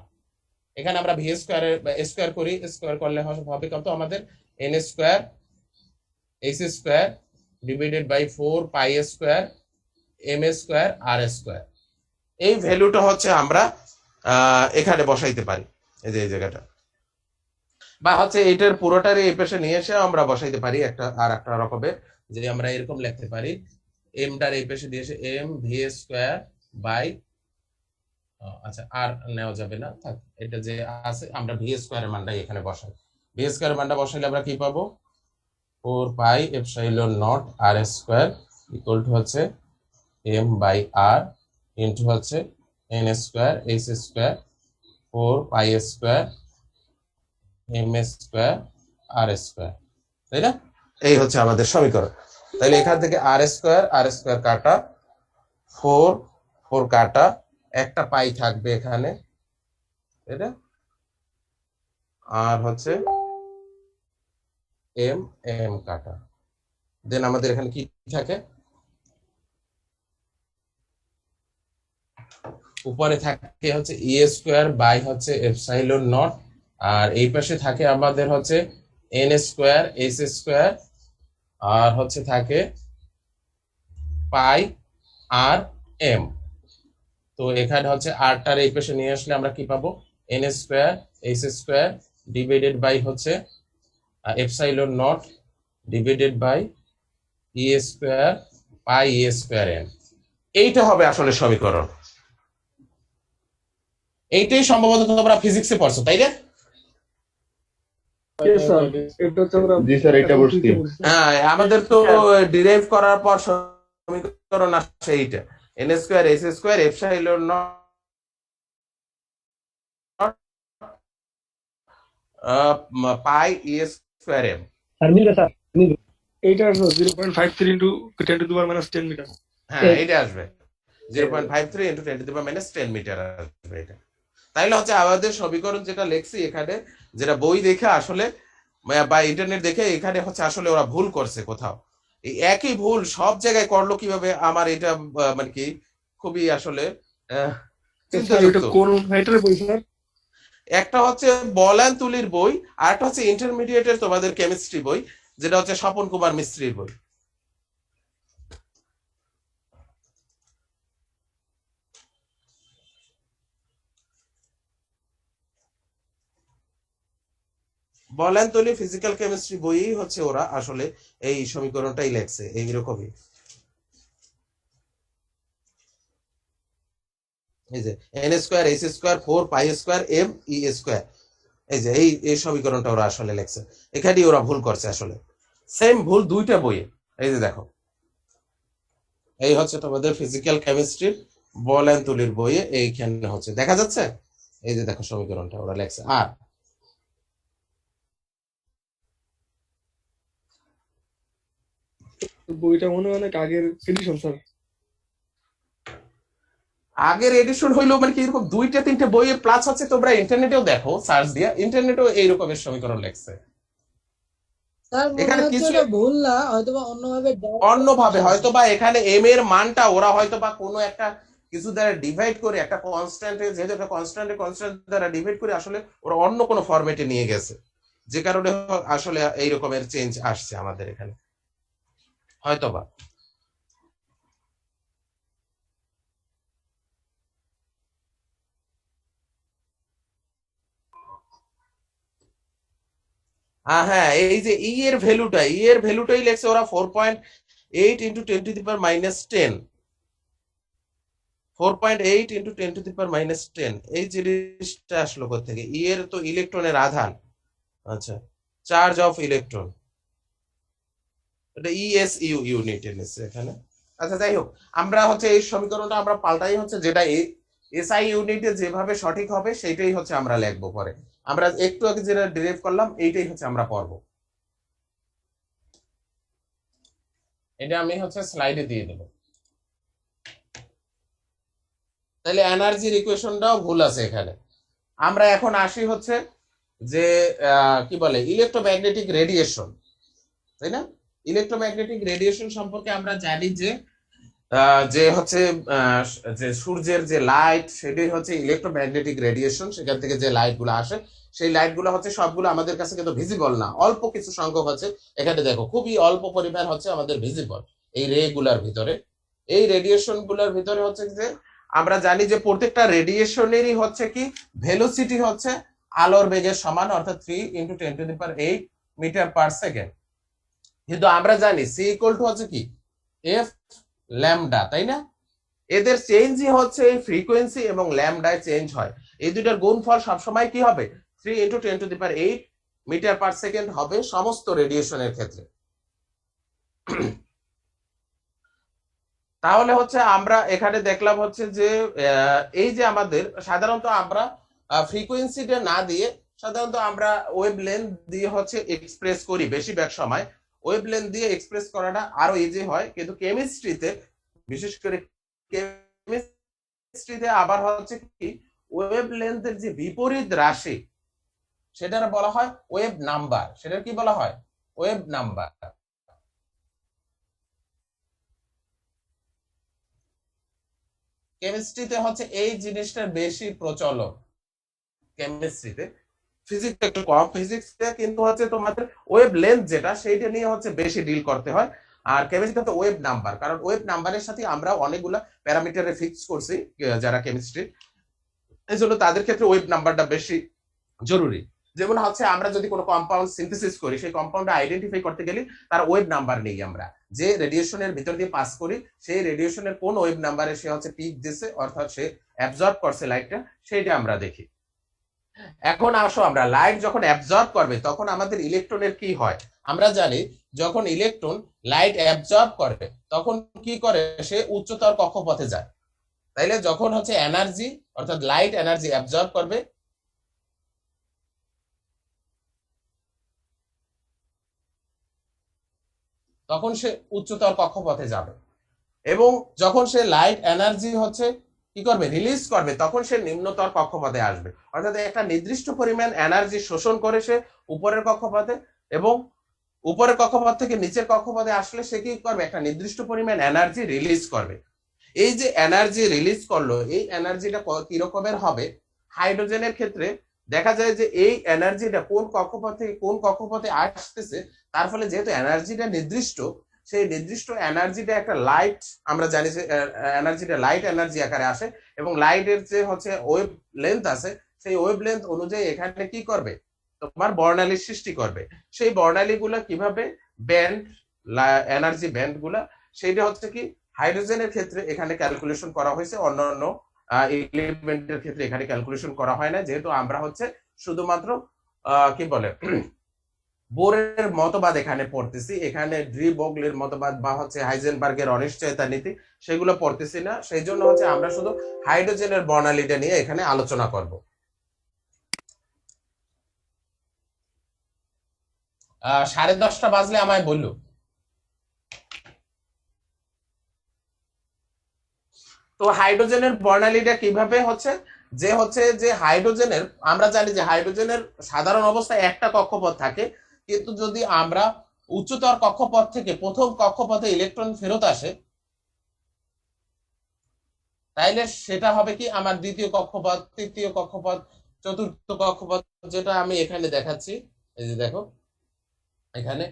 এখানে আমরা ভি স্কোয়ার স্কোয়ার করি, স্কোয়ার করলে হবে কত আমাদের N square S square divided by 4 pi square M square R square. এই ভ্যালুটা হচ্ছে আমরা এখানে বসাইতে পারি, এই যে এই জায়গাটা, বা হচ্ছে এটার পুরোটারই এই পাশে নিয়ে এসে আমরা বসাইতে পারি একটা আর একটা রকমের, যে আমরা এরকম লিখতে পারি এমটার এই পাশে দিয়ে এসে এম ভি স্কোয়ার বাই, আচ্ছা আর নেওয়া যাবে না, থাক এটা যে আছে আমরা ভি স্কোয়ারের মানটাই এখানে বসাই, ভি স্কোয়ারের মানটা বসাইলে আমরা কি পাবো 4 pi epsilon not R square equal to হচ্ছে এম বাই আর ইন্টু হচ্ছে N square S square 4 pi square M square R square, তাই না? এই হচ্ছে আমাদের সমীকরণ। তাহলে এখান থেকে আর স্কোয়ার কাটা, 4 কাটা, একটা পাই থাকবে এখানে, তাই না? আর হচ্ছে এম এম কাটা, দেন আমাদের এখানে কি থাকে, উপরে থাকে হচ্ছে ই স্কোয়ার বাই হচ্ছে এপসাইলন নট, আর এই পাশে থাকে আমাদের হচ্ছে এন স্কোয়ার এস স্কোয়ার, আর হচ্ছে থাকে পাই আর এম। তো এখানে হচ্ছে আরটার এই পাশে নিয়ে আসলে আমরা কি পাবো N square S square divided by হচ্ছে epsilon not divided by E square pi E square N. এইটা হবে আসলে সমীকরণ, এইটাই সম্ভবত তোমরা ফিজিক্সে পড়ছো, তাই না? Yes, sir. এটা হচ্ছে আমরা জি স্যার, এটা বলছি। হ্যাঁ, আমাদের তো ডিরাইভ করার পর সমীকরণ আসে এইটা N square S square epsilon not pi E square M. Sir মিলবে স্যার, মিলবে। এইটা আসবে 0.53 into 10 to the power minus 10 meter. হ্যাঁ এটা আসবে 0.53 into 10 to the power minus 10 meter আসবে এটা। তাইলে হচ্ছে আমাদের সমীকরণ যেটা লিখছি এখানে, যেটা বই দেখে আসলে বা ইন্টারনেট দেখে এখানে হচ্ছে আসলে ওরা ভুল করছে কোথাও, এই একই ভুল সব জায়গায় করলো কিভাবে, আমার এটা মানে কি খুবই আসলে স্যার এটা চিন্তাযুক্ত। কোন রাইটারের বই স্যার? একটা হচ্ছে বলান তুলির বই, আর একটা হচ্ছে ইন্টারমিডিয়েটের তোমাদের কেমিস্ট্রি বই, যেটা হচ্ছে স্বপন কুমার মিস্ত্রির বই। বলেন তৈরি ফিজিক্যাল কেমিস্ট্রি বইই হচ্ছে ওরা আসলে এই সমীকরণটাই লেখছে এইরকমই। এই যে N square S square 4 pi square M E square, এই যে এই সমীকরণটা ওরা আসলে লেখছে। এখানেই ওরা ভুল করছে আসলে, সেম ভুল দুইটা বইয়ে। এই যে দেখো, এই হচ্ছে তোমাদের ফিজিক্যাল কেমিস্ট্রির বলেন তুলির বইয়ে এইখানে হচ্ছে দেখা যাচ্ছে। এই যে দেখো সমীকরণটা ওরা লেখছে। আর বইটা মনে হয় অনেক আগের এডিশন স্যার। আগের এডিশন হইলো মানে কি এরকম 2-3টে বইয়ে প্লাস হচ্ছে, তোমরা ইন্টারনেটেও দেখো, সার্চ দিয়া ইন্টারনেটেও এই রকমের সমীকরণ লেখছে। এখানে কিছু ভুল না, হয়তোবা অন্যভাবে অন্যভাবে হয়তো বা এখানে এম এর মানটা ওরা হয়তো বা কোনো একটা কিছু দ্বারা ডিভাইড করে, একটা কনস্ট্যান্ট, যেহেতু একটা কনস্ট্যান্ট দ্বারা ডিভাইড করে আসলে ওরা অন্য কোনো ফরম্যাটে নিয়ে গেছে, যে কারণে আসলে এই রকমের চেঞ্জ আসছে আমাদের এখানে হয়তোবা। হ্যাঁ, এই যে ই এর ভ্যালুটাই লেখছে ওরা 4.8 ইন্টু 10⁻10, 4.8 ইন্টু 10⁻10। এই জিনিসটা আসলো কোথেকে? ই এর তো ইলেকট্রনের আধান, আচ্ছা, চার্জ অফ ইলেকট্রন, এটা ইএসইউ ইউনিট এনেছে এখানে। আচ্ছা যাই হোক, আমরা হচ্ছে এই সমীকরণটা আমরা পাল্টাই হচ্ছে, যেটা এসআই ইউনিটে যেভাবে সঠিক হবে সেইটাই হচ্ছে আমরা লিখবো পরে। আমরা একটু আগে যেটা ডিরাইভ করলাম এইটাই হচ্ছে আমরা পড়বো। এটা আমি হচ্ছে স্লাইডে দিয়ে দেবো। তাহলে এনার্জির ইকুয়েশনটাও ভুল আছে এখানে। আমরা এখন আসি হচ্ছে যে কি বলে ইলেকট্রোম্যাগনেটিক রেডিয়েশন, তাই না? ইলেকট্রোম্যাগনেটিক রেডিয়েশন সম্পর্কে আমরা জানি যে যে হচ্ছে যে সূর্যের যে লাইট সেটাই হচ্ছে ইলেকট্রোম্যাগনেটিক রেডিয়েশন। সেখান থেকে যে লাইট গুলো আসে সেই লাইট গুলো হচ্ছে সবগুলো আমাদের কাছে কিন্তু ভিজিবল না, অল্প কিছু সংখ্যক হচ্ছে এখানে দেখো, খুবই অল্প পরিমাণ হচ্ছে আমাদের ভিজিবল এই রে গুলার ভিতরে। এই রেডিয়েশন গুলার ভিতরে হচ্ছে যে আমরা জানি যে প্রত্যেকটা রেডিয়েশনেরই হচ্ছে কি ভেলোসিটি হচ্ছে আলোর বেগের সমান, অর্থাৎ 3 × 10⁸ মিটার পার সেকেন্ড। কিন্তু আমরা জানি সি ইকুয়াল টু হচ্ছে কি এফ ল্যামডা, তাই না? এদের চেঞ্জই হচ্ছে এই ফ্রিকোয়েন্সি এবং ল্যামডায় চেঞ্জ হয়। এই দুইটার গুণফল সবসময় কি হবে? 3 × 10⁸ মিটার পার সেকেন্ড হবে সমস্ত রেডিয়েশনের ক্ষেত্রে। তাহলে হচ্ছে আমরা এখানে দেখলাম হচ্ছে যে এই যে আমাদের সাধারণত আমরা ফ্রিকোয়েন্সিটা না দিয়ে সাধারণত আমরা ওয়েভ লেন্থ দিয়ে হচ্ছে এক্সপ্রেস করি, বেশিরভাগ সময় ওয়েভ লেন্থ দিয়ে এক্সপ্রেস করাটা আরো ইজি হয়। কিন্তু কেমিস্ট্রিতে, বিশেষ করে কেমিস্ট্রিতে আবার হচ্ছে কি ওয়েভ লেন্থের যে বিপরীত রাশি সেটার বলা হয় ওয়েভ নাম্বার। সেটার কি বলা হয়? Wave number. কেমিস্ট্রিতে হচ্ছে এই জিনিসটার বেশি প্রচলন কেমিস্ট্রিতে, ফিজিক্স একটু কম। ফিজিক্সে কিন্তু হচ্ছে তোমাদের ওয়েভ লেন্থ যেটা সেইটা নিয়ে হচ্ছে বেশি ডিল করতে হয়। আর কেমিস্ট্রিতে ওয়েভ নাম্বার, কারণ ওয়েভ নাম্বারের সাথে আমরা অনেকগুলা প্যারামিটারে ফিক্স করছি যারা কেমিস্ট্রি, এই জন্য তাদের ক্ষেত্রে ওয়েভ নাম্বারটা বেশি জরুরি। যেমন হচ্ছে আমরা যদি কোনো কম্পাউন্ড সিনথেসিস করি, সেই কম্পাউন্ড আইডেন্টিফাই করতে গেলে তার ওয়েভ নাম্বার নেই, আমরা যে রেডিয়েশনের ভিতর দিয়ে পাস করি সেই রেডিয়েশনের কোন ওয়েভ নাম্বারে সে হচ্ছে পিক দিছে, অর্থাৎ সে অ্যাবজর্ব করছে লাইটটা, সেইটা আমরা দেখি। এখন আসো, আমরা লাইট যখন অ্যাবজর্ব করবে তখন আমাদের ইলেকট্রনের কি হয়? আমরা জানি যখন ইলেকট্রন লাইট অ্যাবজর্ব করে তখন কি করে? সে উচ্চতর কক্ষপথে যায়। তাইলে যখন হচ্ছে এনার্জি অর্থাৎ লাইট এনার্জি অ্যাবজর্ব করবে তখন সে উচ্চতর কক্ষপথে যাবে, এবং যখন সে লাইট এনার্জি হচ্ছে কি করবে? রিলিজ করবে, তখন সে নিম্নতর কক্ষপথে আসবে। অর্থাৎ একটা নির্দিষ্ট পরিমাণ এনার্জি শোষণ করে সে উপরের কক্ষপথে, এবং উপরের কক্ষপথ থেকে নিচের কক্ষপথে আসলে সে কি করবে? একটা নির্দিষ্ট পরিমাণ এনার্জি রিলিজ করবে। এই যে এনার্জি রিলিজ করলো, এই এনার্জিটা কি রকমের হবে? হাইড্রোজেনের ক্ষেত্রে দেখা যায় যে এই এনার্জিটা কোন কক্ষপথ থেকে কোন কক্ষপথে আসতেছে, তার ফলে যেহেতু এনার্জিটা নির্দিষ্ট, সেই নির্দিষ্ট এনার্জিটা একটা লাইট, আমরা জানি যে এনার্জিটা লাইট এনার্জি আকারে আসে, এবং লাইটের যে হচ্ছে ওয়েভ লেন্থ আছে সেই ওয়েভ লেন্থ অনুযায়ী এখানে কি করবে? তোমার বর্ণালী সৃষ্টি করবে। সেই বর্ণালী গুলা কিভাবে, ব্যান্ড, এনার্জি ব্যান্ড গুলা, সেইটা হচ্ছে কি হাইড্রোজেনের ক্ষেত্রে এখানে ক্যালকুলেশন করা হয়েছে, অন্যান্য এলিমেন্টের ক্ষেত্রে এখানে ক্যালকুলেশন করা হয় না, যেহেতু আমরা হচ্ছে শুধুমাত্র কি বলে বোরের মতবাদ এখানে পড়তেছি, এখানে ড্রি বগলের মতবাদ বা হচ্ছে হাইজেনবার্গের অনিশ্চয়তা নীতি সেগুলো পড়তেছি না। সেই জন্য হচ্ছে আমরা শুধু হাইড্রোজেনের বর্ণালীটা নিয়ে এখানে আলোচনা করব। 10:30 বাজলে আমায় বললো। তো হাইড্রোজেনের বর্ণালীটা কিভাবে হচ্ছে যে হাইড্রোজেনের, আমরা জানি যে হাইড্রোজেনের সাধারণ অবস্থায় একটা কক্ষপথ থাকে, কিন্তু যদি আমরা উচ্চতর কক্ষপথ থেকে প্রথম কক্ষপথে ইলেকট্রন ফেরত আসে, তাইলে সেটা হবে কি আমার দ্বিতীয় কক্ষপথ, তৃতীয় কক্ষপথ, চতুর্থ কক্ষপথ, যেটা আমি এখানে দেখাচ্ছি। এই যে দেখো, এখানে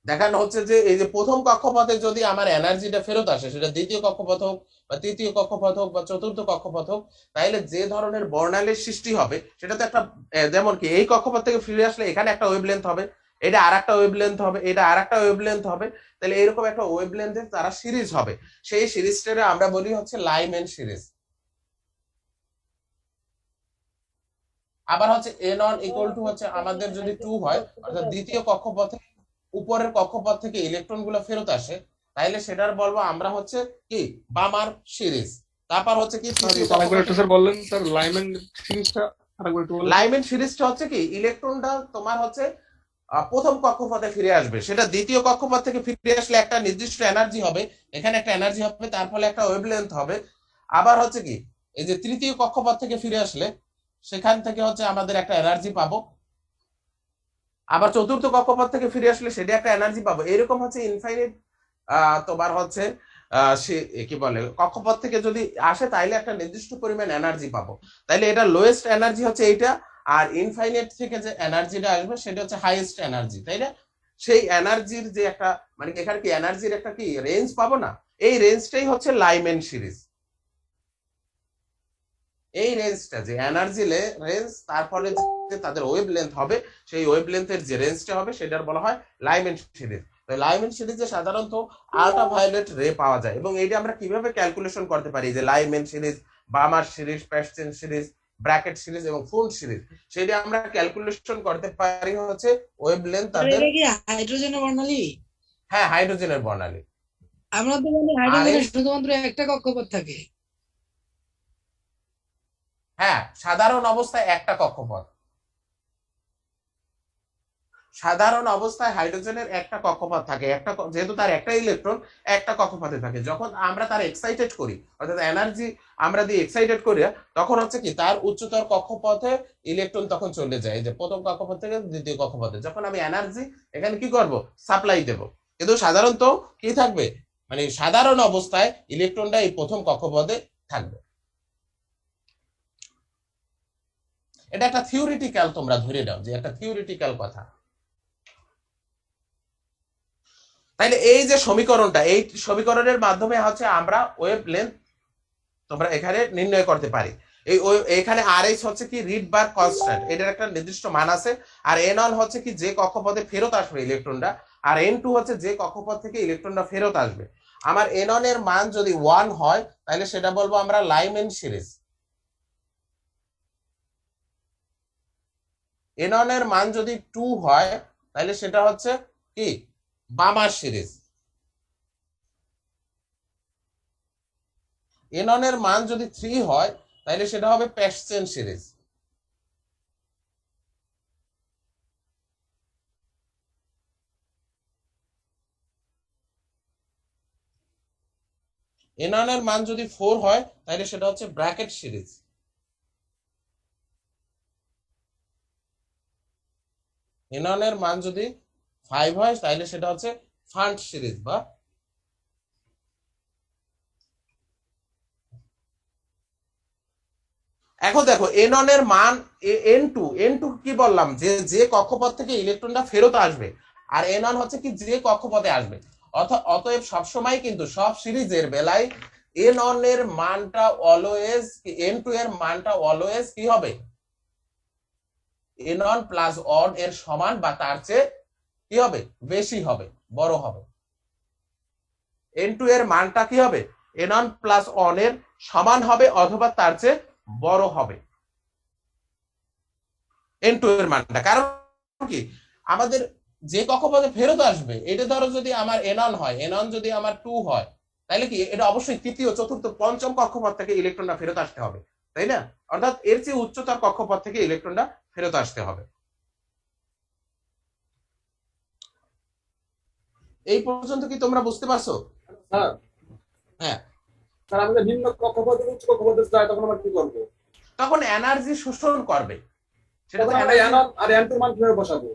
দেখানো হচ্ছে যে এই যে প্রথম কক্ষপথে যদি আমার এনার্জিটা ফেরত আসে, সেটা দ্বিতীয় কক্ষপথ হোক বা তৃতীয় কক্ষপথ হোক বা চতুর্থ কক্ষপথ হোক, তাইলে যে ধরনের বর্ণালীর সৃষ্টি হবে সেটা তো একটা, যেমন কি এই কক্ষপথ থেকে ফিরে আসলে এখানে একটা ওয়েভলেন্থ হবে, এটা আর একটা ওয়েভলেন্থ হবে, এটা আর একটা ওয়েভলেন্থ হবে, তাহলে এরকম একটা ওয়েভলেন্থের তারা সিরিজ হবে। সেই সিরিজটা আমরা বলি হচ্ছে লাইম্যান সিরিজ। আবার হচ্ছে n1 ইকুয়াল টু হচ্ছে আমাদের যদি 2 হয়, অর্থাৎ দ্বিতীয় কক্ষপথে উপরের কক্ষপথ থেকে ইলেকট্রন গুলো ফেরত আসে, তাইলে সেটার বলবো আমরা হচ্ছে কি বামার সিরিজ। তারপর হচ্ছে কি স্যার বললেন স্যার লাইম্যান সিরিজটা আরেকবার একটু বলুন। লাইম্যান সিরিজটা হচ্ছে কি ইলেকট্রনটা তোমার হচ্ছে প্রথম কক্ষপথে ফিরে আসবে, সেটা দ্বিতীয় কক্ষপথ থেকে ফিরে আসলে একটা নির্দিষ্ট এনার্জি হবে, এখানে একটা এনার্জি হবে, তার ফলে একটা ওয়েভলেন্থ হবে। আবার হচ্ছে কি এই যে তৃতীয় কক্ষপথ থেকে ফিরে আসলে সেখান থেকে হচ্ছে আমাদের একটা এনার্জি পাবো, আবার চতুর্থ কক্ষপথ থেকে ফিরে আসলে সেটা একটা এনার্জি পাবো। এরকম হচ্ছে ইনফাইনাইট তোমার হচ্ছে কি বলে কক্ষপথ থেকে যদি আসে তাইলে একটা নির্দিষ্ট পরিমাণ এনার্জি পাবো, তাইলে এটা লোয়েস্ট এনার্জি হচ্ছে এইটা, আর ইনফাইনাইট থেকে যে এনার্জিটা আসবে সেটা হচ্ছে হাইয়েস্ট এনার্জি, তাই না? সেই এনার্জির যে একটা মানে এখানে কি এনার্জির একটা কি রেঞ্জ পাবো না, এই রেঞ্জটাই হচ্ছে লাইম্যান সিরিজ। এই রেঞ্জটা যে এনার্জি রেঞ্জ, তারপরে যে তাদের ওয়েভলেন্থ হবে, সেই ওয়েভলেন্থের যে রেঞ্জটা হবে সেটার বলা হয় লাইম্যান সিরিজ। তো লাইম্যান সিরিজে সাধারণত আল্ট্রাভায়োলেট রে পাওয়া যায়, এবং এইটা আমরা কিভাবে ক্যালকুলেশন করতে পারি যে Lyman series, Balmer series, Paschen series, Brackett series এবং ফুল সিরিজ, সেটা আমরা ক্যালকুলেশন করতে পারি হচ্ছে ওয়েভলেন্থ তাদের। হাইড্রোজেনের বর্ণালী, হ্যাঁ হাইড্রোজেনের বর্ণালী। আমরা তো জানি হাইড্রোজেনের শুধুমাত্র একটা কক্ষপথ থাকে। হ্যাঁ, সাধারণ অবস্থায় একটা কক্ষপথ, সাধারণ অবস্থায় হাইড্রোজেনের একটা কক্ষপথ থাকে, একটা যেহেতু তার একটা ইলেকট্রন একটা কক্ষপথে থাকে। যখন আমরা তার এক্সাইটেড করি, অর্থাৎ এনার্জি আমরা দিয়ে এক্সাইটেড করি, তখন হচ্ছে কি তার উচ্চতর কক্ষপথে ইলেকট্রন তখন চলে যায়, যে প্রথম কক্ষপথ থেকে দ্বিতীয় কক্ষপথে, যখন আমি এনার্জি এখানে কি করব সাপ্লাই দেব। কিন্তু সাধারণত কি থাকবে, মানে সাধারণ অবস্থায় ইলেকট্রনটা এই প্রথম কক্ষপথে থাকবে। এটা একটা থিওরিটিক্যাল, তোমরা ধরে নাও যে একটা থিওরিটিক্যাল কথা। তাইলে এই যে সমীকরণটা, এই সমীকরণের মাধ্যমে হচ্ছে আমরা ওয়েভলেন্থ তোমরা এখানে নির্ণয় করতে পারি। এখানে RH হচ্ছে কি রিডবার কনস্ট্যান্ট, এটার একটা নির্দিষ্ট মান আছে, আর n1 হচ্ছে কি যে কক্ষপথে ফেরত আসবে ইলেকট্রনটা, আর n2 হচ্ছে যে কক্ষপথ থেকে ইলেকট্রনটা ফেরত আসবে। আমার n1 এর মান যদি 1 হয় তাহলে সেটা বলবো আমরা লাইম্যান সিরিজ, n1 এর মান যদি 2 হয় তাহলে সেটা হচ্ছে কি বামার সিরিজ, n1 এর মান যদি 3 হয় তাহলে সেটা হবে প্যাস্টেন সিরিজ, n1 এর মান যদি 4 হয় তাহলে সেটা হচ্ছে ব্র্যাকেট সিরিজ, n1 এর মান যদি 5 হয় তাহলে সেটা হচ্ছে ফান্ড সিরিজ। বা এখন দেখো n1 এর মান n2 কি বললাম, যে যে কক্ষপথ থেকে ইলেকট্রনটা ফেরত আসবে, আর n1 হচ্ছে কি যে কক্ষপথে আসবে। অতএব সবসময় কিন্তু সব সিরিজের বেলায় n1 এর মানটা অলওয়েজ, n2 এর মানটা অলওয়েজ কি হবে, n1 প্লাস 1 এর সমান বা তার চেয়ে কি হবে, বেশি হবে, বড় হবে। n2 এর মানটা কি হবে, n1 প্লাস 1 এর সমান হবে অথবা তার চেয়ে বড় হবে n2 এর মানটা। কারণ কি, আমাদের যে কক্ষপথে ফেরত আসবে এটা ধরো যদি আমার n1 হয়, n1 যদি আমার 2 হয়, তাহলে কি এটা অবশ্যই তৃতীয়, চতুর্থ, পঞ্চম কক্ষপথ থেকে ইলেকট্রনটা ফেরত আসতে হবে, তাই না? অর্থাৎ এর চেয়ে উচ্চতর কক্ষপথ থেকে ইলেকট্রনটা ফেরত আসতে হবে। এই পর্যন্ত কি তোমরা বুঝতে পারছো? স্যার হ্যাঁ, স্যার আমাদের নিম্ন কক্ষপথ থেকে উচ্চ কক্ষপথে যায় তখন আমরা কি করবো? তখন এনার্জি শোষণ করবে, সেটা তো তখন আমরা energy- n1 আর n2 মান কিভাবে বসাবো?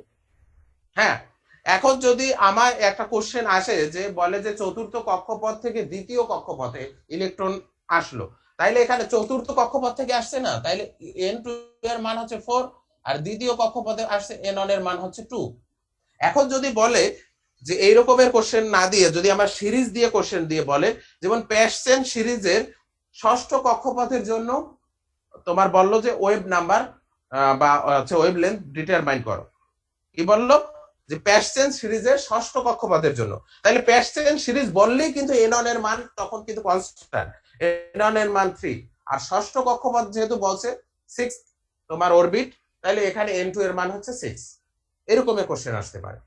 হ্যাঁ, এখন যদি আমার একটা কোশ্চেন আসে যে বলে যে চতুর্থ কক্ষপথ থেকে দ্বিতীয় কক্ষপথে ইলেকট্রন আসলো, তাইলে এখানে চতুর্থ কক্ষপথ থেকে আসছে না, তাইলে n2 এর মান হচ্ছে 4 আর দ্বিতীয় কক্ষপথে আসছে n1 এর মান হচ্ছে 2। এখন যদি বলে যে এই রকমের কোশ্চেন না দিয়ে যদি আমার সিরিজ দিয়ে কোশ্চেন দিয়ে বলে, যেমন প্যাসচেন সিরিজের ষষ্ঠ কক্ষপথের জন্য তোমার বললো যে ওয়েভ নাম্বার বা হচ্ছে ওয়েভ লেন্থ ডিটারমাইন করো, কি বললো যে প্যাসচেন সিরিজের ষষ্ঠ কক্ষপথের জন্য, তাহলে প্যাসচেন সিরিজ বললেই কিন্তু n1 এর মান তখন কিন্তু কনস্ট্যান্ট, n1 এর মান 3, আর ষষ্ঠ কক্ষপথ যেহেতু বলছে 6 তোমার অরবিট, তাহলে এখানে n2 এর মান হচ্ছে 6। এরকমের কোশ্চেন আসতে পারে।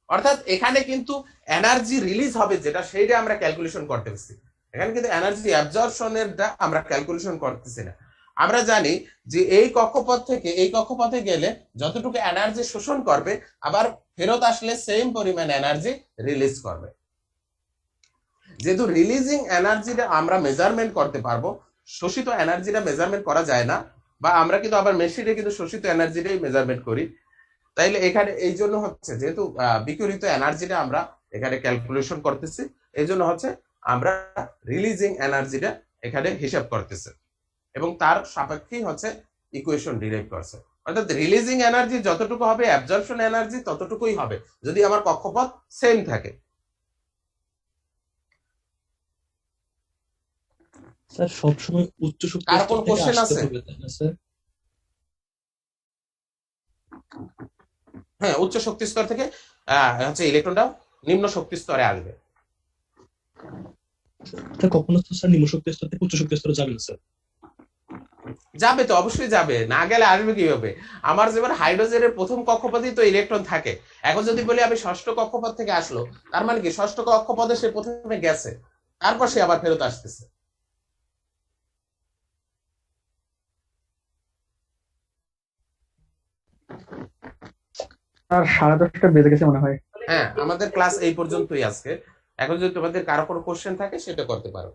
অর্থাৎ এখানে কিন্তু এনার্জি রিলিজ হবে যেটা, সেইটা আমরা ক্যালকুলেশন করতেছি। এখানে কিন্তু এনার্জি অ্যাবজর্পশনেরটা আমরা ক্যালকুলেশন করতেছি না। আমরা জানি যে এই কক্ষপথ থেকে এই কক্ষপথে গেলে যতটুকু এনার্জি শোষণ করবে, আবার ফেরত আসলে সেম পরিমাণ এনার্জি রিলিজ করবে। যেহেতু রিলিজিং এনার্জিটা আমরা মেজারমেন্ট করতে পারবো, শোষিত এনার্জিটা মেজারমেন্ট করা যায় না, বা আমরা কিন্তু আবার মেশিনে কিন্তু শোষিত এনার্জিটাই মেজারমেন্ট করি, তাইলে এখানে এই জন্য হচ্ছে যেহেতু বিকিরিত এনার্জিটা আমরা এখানে ক্যালকুলেশন করতেছি, এই জন্য হচ্ছে আমরা রিলিজিং এনার্জিটা এখানে হিসাব করতেছি এবং তার সাপেক্ষেই হচ্ছে ইকুয়েশন ডিরাইভ করছে। অর্থাৎ রিলিজিং এনার্জি যতটুকু হবে অ্যাবজর্পশন এনার্জি ততটুকুই হবে যদি আমার কক্ষপথ সেম থাকে। স্যার সবসময় উচ্চ শক্তি কার কোন স্তর থেকে কোশ্চেন আসতে আছে? হবে, তাই না স্যার? হ্যাঁ, উচ্চ শক্তি স্তর থেকে হচ্ছে ইলেকট্রনটা নিম্ন শক্তি স্তরে আসবে। স্যার কখনো তো স্যার নিম্ন শক্তি স্তর থেকে উচ্চ শক্তি স্তরে যাবে না স্যার? যাবে তো, অবশ্যই যাবে, না গেলে আসবে কিভাবে? আমার যেমন হাইড্রোজেনের প্রথম কক্ষপথেই তো ইলেকট্রন থাকে, এখন যদি বলি আমি ষষ্ঠ কক্ষপথ থেকে আসলো, তার মানে কি ষষ্ঠ কক্ষপথে সে প্রথমে গেছে, তারপর সে আবার ফেরত আসতেছে। আর 10:30 বেজে গেছে মনে হয়। হ্যাঁ, আমাদের ক্লাস এই পর্যন্তই আজকে। এখন যদি তোমাদের কারো কোনো কোশ্চেন থাকে সেটা করতে পারো।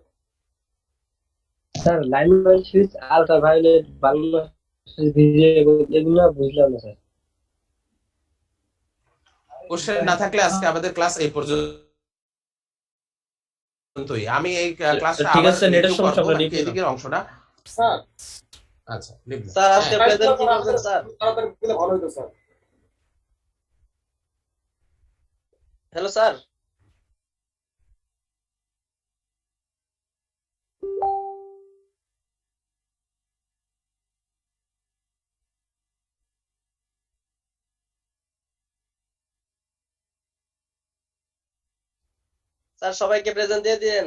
Sir lineman switch, ultraviolet, bulb, visible, এগুলো বুঝলাম না স্যার। কোশ্চেন না থাকলে আজকে আমাদের ক্লাস এই পর্যন্তই। আমি এই ক্লাসটা ঠিক আবার আছে, নেটের রিভিউ সমস্যা করব, আমরা বাকি এদিকের অংশটা। স্যার আচ্ছা, লিখব। স্যার আজকে হ্যাঁ, প্রেজেন্ট কি করবেন স্যার? তাড়াতাড়ি দিলে ভালো হতো স্যার। Hello sir. স্যার সবাইকে প্রেজেন্ট দিয়ে দিন।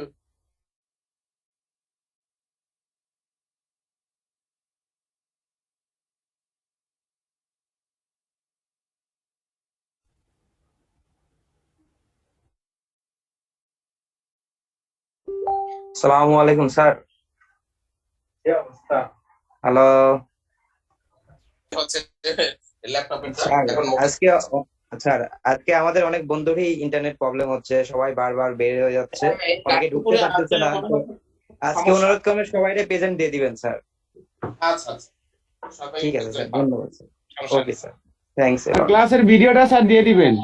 আসসালামু আলাইকুম স্যার। কি অবস্থা? হ্যালো হচ্ছে ল্যাপটপের স্যার। এখন আজকে স্যার আজকে আমাদের অনেক বন্ধুরই ইন্টারনেট প্রবলেম হচ্ছে, সবাই বারবার বের হয়ে যাচ্ছে, অনেকে ঢুকতে পারতেছে না। তো আজকে অনুরোধ করে সবাইকে প্রেজেন্ট দিয়ে দিবেন স্যার। আচ্ছা আচ্ছা, সবাই ঠিক আছে স্যার, ধন্যবাদ স্যার। সমস্যা নেই। Okay sir, thanks. ক্লাসের ভিডিওটা স্যার দিয়ে দিবেন।